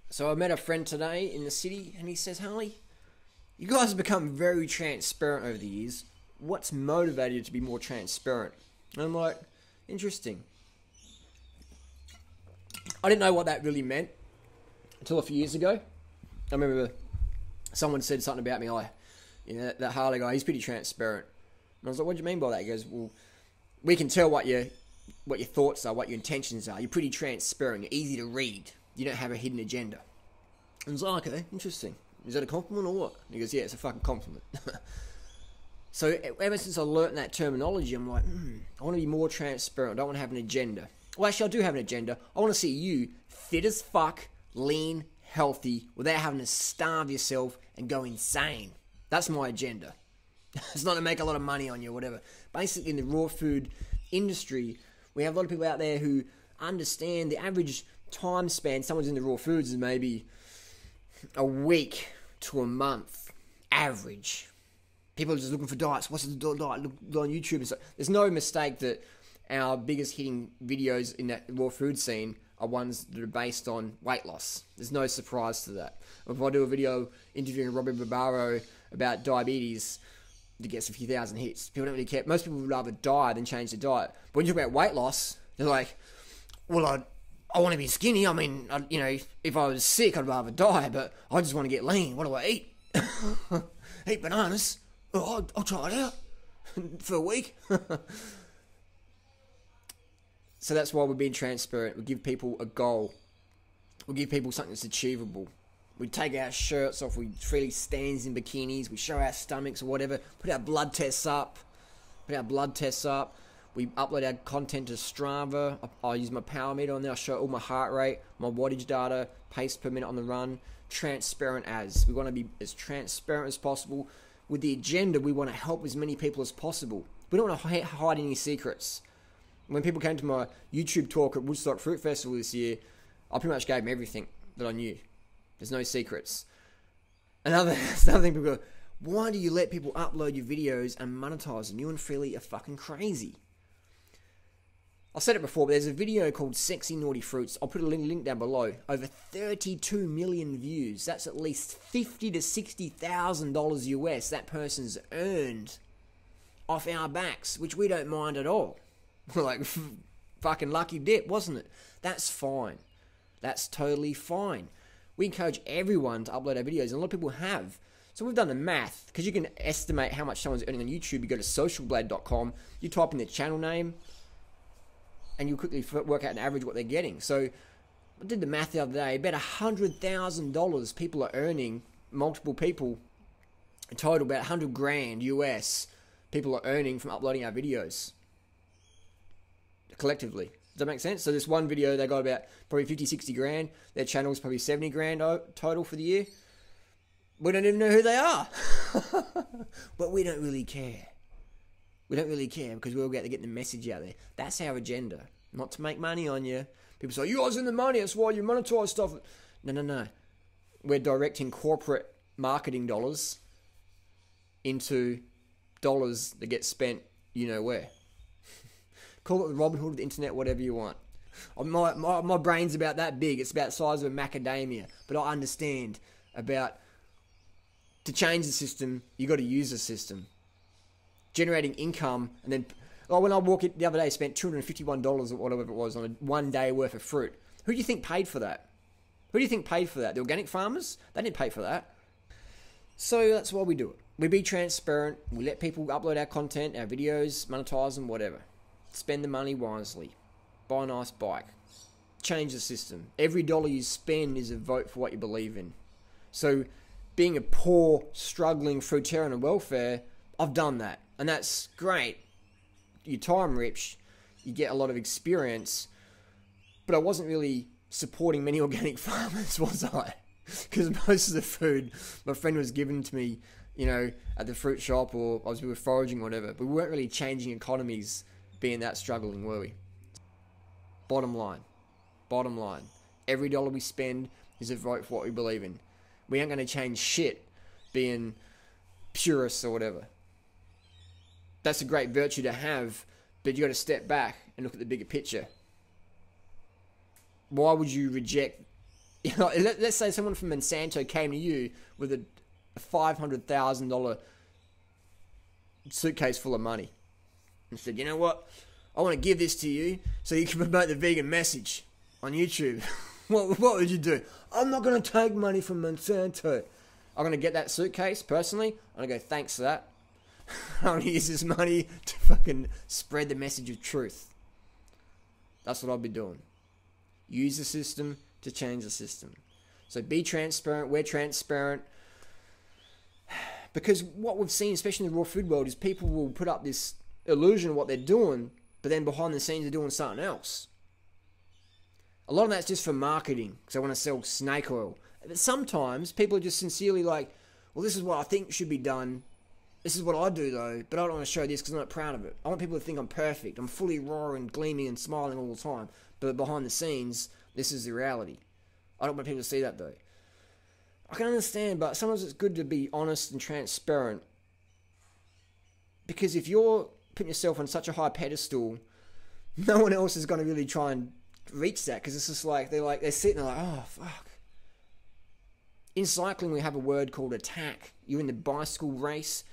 So I met a friend today in the city, and he says, Harley, you guys have become very transparent over the years. What's motivated you to be more transparent? And I'm like, interesting. I didn't know what that really meant until a few years ago. I remember someone said something about me, that Harley guy, he's pretty transparent. And I was like, what do you mean by that? He goes, well, we can tell what your thoughts are, what your intentions are. You're pretty transparent. You're easy to read. You don't have a hidden agenda. And I was like, okay, interesting. Is that a compliment or what? And he goes, yeah, it's a fucking compliment. So ever since I learnt that terminology, I'm like, I want to be more transparent. I don't want to have an agenda. Well, actually, I do have an agenda. I want to see you fit as fuck, lean, healthy, without having to starve yourself and go insane. That's my agenda. It's not to make a lot of money on you or whatever. Basically, in the raw food industry, we have a lot of people out there who understand the average time span someone's in the raw foods is maybe a week to a month average. People are just looking for diets. What's the diet? Look on YouTube. So there's no mistake that our biggest hitting videos in that raw food scene are ones that are based on weight loss. There's no surprise to that. If I do a video interviewing Robbie Barbaro about diabetes, it gets a few thousand hits. People don't really care. Most people would rather die than change their diet. But when you talk about weight loss, they're like, well, I want to be skinny. I mean, if I was sick, I'd rather die, but I just want to get lean. What do I eat? Eat bananas. Oh, I'll try it out for a week. So that's why we're being transparent. We give people a goal. We give people something that's achievable. We take our shirts off. We freely stands in bikinis. We show our stomachs or whatever. Put our blood tests up. We upload our content to Strava. I use my power meter on there. I show all my heart rate, my wattage data, pace per minute on the run. Transparent as. We want to be as transparent as possible. With the agenda, we want to help as many people as possible. We don't want to hide any secrets. When people came to my YouTube talk at Woodstock Fruit Festival this year, I pretty much gave them everything that I knew. There's no secrets. Another thing, people go, why do you let people upload your videos and monetize them? You and Freelee are fucking crazy. I've said it before, but there's a video called Sexy Naughty Fruits. I'll put a link down below. Over 32 million views. That's at least $50,000 to $60,000 US that person's earned off our backs, which we don't mind at all. We're like, fucking lucky dip, wasn't it? That's fine. That's totally fine. We encourage everyone to upload our videos, and a lot of people have. So we've done the math, because you can estimate how much someone's earning on YouTube. You go to socialblade.com, you type in their channel name, and you quickly work out an average what they're getting. So I did the math the other day. About $100,000 people are earning, multiple people, in total about 100 grand US, people are earning from uploading our videos. Collectively. Does that make sense? So this one video, they got about probably 50, 60 grand. Their channel's probably 70 grand total for the year. We don't even know who they are. But we don't really care. We don't really care because we're about to get the message out there. That's our agenda. Not to make money on you. People say, you guys in the money, that's why you monetize stuff. No. We're directing corporate marketing dollars into dollars that get spent you know where. Call it the Robin Hood of the internet, whatever you want. My brain's about that big. It's about the size of a macadamia. But I understand about, to change the system, you got to use the system. Generating income, and then, when I walked in the other day, I spent $251 or whatever it was on a 1 day worth of fruit. Who do you think paid for that? The organic farmers? They didn't pay for that. So that's why we do it. We be transparent. We let people upload our content, our videos, monetize them, whatever. Spend the money wisely. Buy a nice bike. Change the system. Every dollar you spend is a vote for what you believe in. So being a poor, struggling fruitarian on welfare, I've done that. And that's great. You're time rich. You get a lot of experience. But I wasn't really supporting many organic farmers, was I? Because most of the food my friend was giving to me, at the fruit shop, or we were foraging or whatever. But we weren't really changing economies being that struggling, were we? Bottom line. Every dollar we spend is a vote for what we believe in. We aren't going to change shit being purists or whatever. That's a great virtue to have, but you got to step back and look at the bigger picture. Why would you reject You know, let's say someone from Monsanto came to you with a $500,000 suitcase full of money and said, you know what, I want to give this to you so you can promote the vegan message on YouTube. What would you do? I'm not going to take money from Monsanto. I'm going to get that suitcase personally. I'm going to go, thanks for that. I'm going to use this money to fucking spread the message of truth. That's what I'll be doing. Use the system to change the system. So be transparent. We're transparent. Because what we've seen, especially in the raw food world, is people will put up this illusion of what they're doing, but then behind the scenes they're doing something else. A lot of that's just for marketing, because they want to sell snake oil. But sometimes people are just sincerely like, well, this is what I think should be done. This is what I do, though, but I don't want to show this because I'm not proud of it. I want people to think I'm perfect. I'm fully raw and gleaming and smiling all the time. But behind the scenes, this is the reality. I don't want people to see that, though. I can understand, but sometimes it's good to be honest and transparent. Because if you're putting yourself on such a high pedestal, no one else is going to really try and reach that. Because it's just like, they're sitting there like, oh, fuck. In cycling, we have a word called attack. You're in the bicycle race,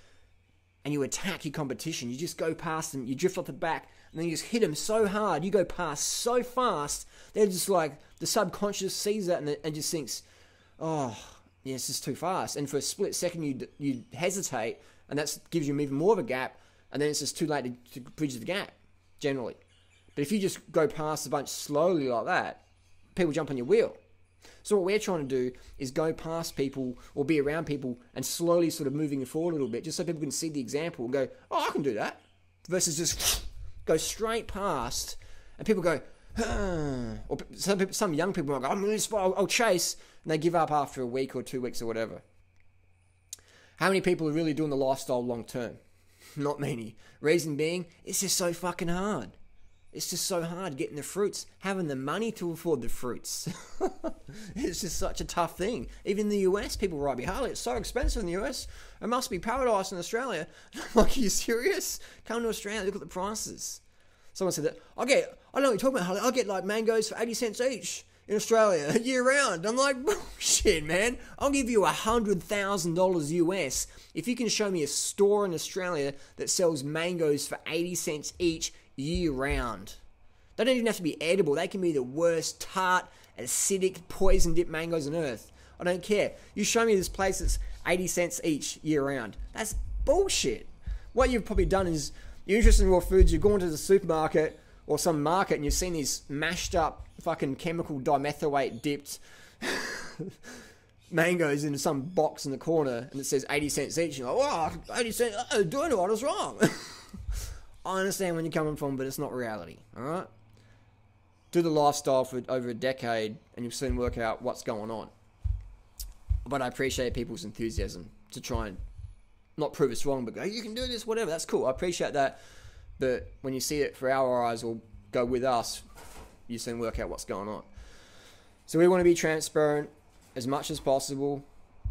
and you attack your competition. You just go past them, you drift off the back, and then you just hit them so hard, you go past so fast, they're just like, the subconscious sees that and just thinks, oh, yeah, it's just too fast. And for a split second, you hesitate, and that gives you even more of a gap, and then it's just too late to bridge the gap, generally. But if you just go past a bunch slowly like that, people jump on your wheel. So what we're trying to do is go past people or be around people and slowly sort of moving it forward a little bit, just so people can see the example and go, oh, I can do that. Versus just go straight past and people go, or some young people might go, I'm really inspired, I'll chase, and they give up after a week or 2 weeks or whatever. How many people are really doing the lifestyle long term? Not many. Reason being, it's just so fucking hard. It's just so hard getting the fruits, having the money to afford the fruits. It's just such a tough thing. Even in the US, people ride me, Harley, it's so expensive in the US. It must be paradise in Australia. Like, are you serious? Come to Australia, look at the prices. Someone said that, I don't know what you're talking about, Harley. I get like mangoes for 80 cents each in Australia, year round. I'm like, bullshit, man. I'll give you $100,000 US if you can show me a store in Australia that sells mangoes for 80 cents each year round. They don't even have to be edible. They can be the worst tart, acidic, poison dipped mangoes on earth. I don't care. You show me this place that's 80 cents each year round. That's bullshit. What you've probably done is, you're interested in raw foods, you've gone to the supermarket or some market and you've seen these mashed up fucking chemical dimethylate dipped mangoes in some box in the corner and it says 80 cents each. You're like, oh, 80 cents, doing what is wrong. I understand where you're coming from, but it's not reality, alright? Do the lifestyle for over a decade and you'll soon work out what's going on. But I appreciate people's enthusiasm to try and not prove us wrong, but go, you can do this, whatever, that's cool. I appreciate that. But when you see it for our eyes or go with us, you soon work out what's going on. So we want to be transparent as much as possible,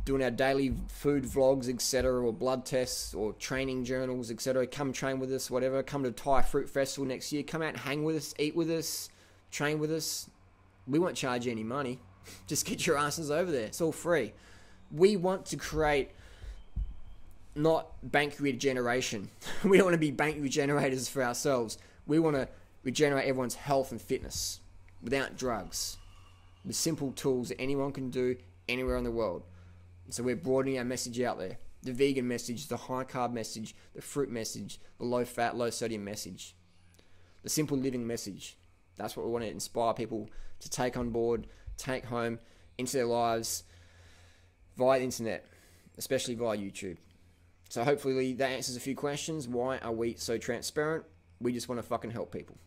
doing our daily food vlogs, etc., or blood tests, or training journals, etc. Come train with us, whatever. Come to Thai Fruit Festival next year. Come out and hang with us, eat with us, train with us. We won't charge you any money. Just get your asses over there. It's all free. We want to create not bank regeneration. We don't want to be bank regenerators for ourselves. We want to regenerate everyone's health and fitness without drugs, with simple tools that anyone can do anywhere in the world. So we're broadening our message out there. The vegan message, the high carb message, the fruit message, the low fat, low sodium message, the simple living message. That's what we want to inspire people to take on board, take home into their lives via the internet, especially via YouTube. So hopefully that answers a few questions. Why are we so transparent? We just want to fucking help people.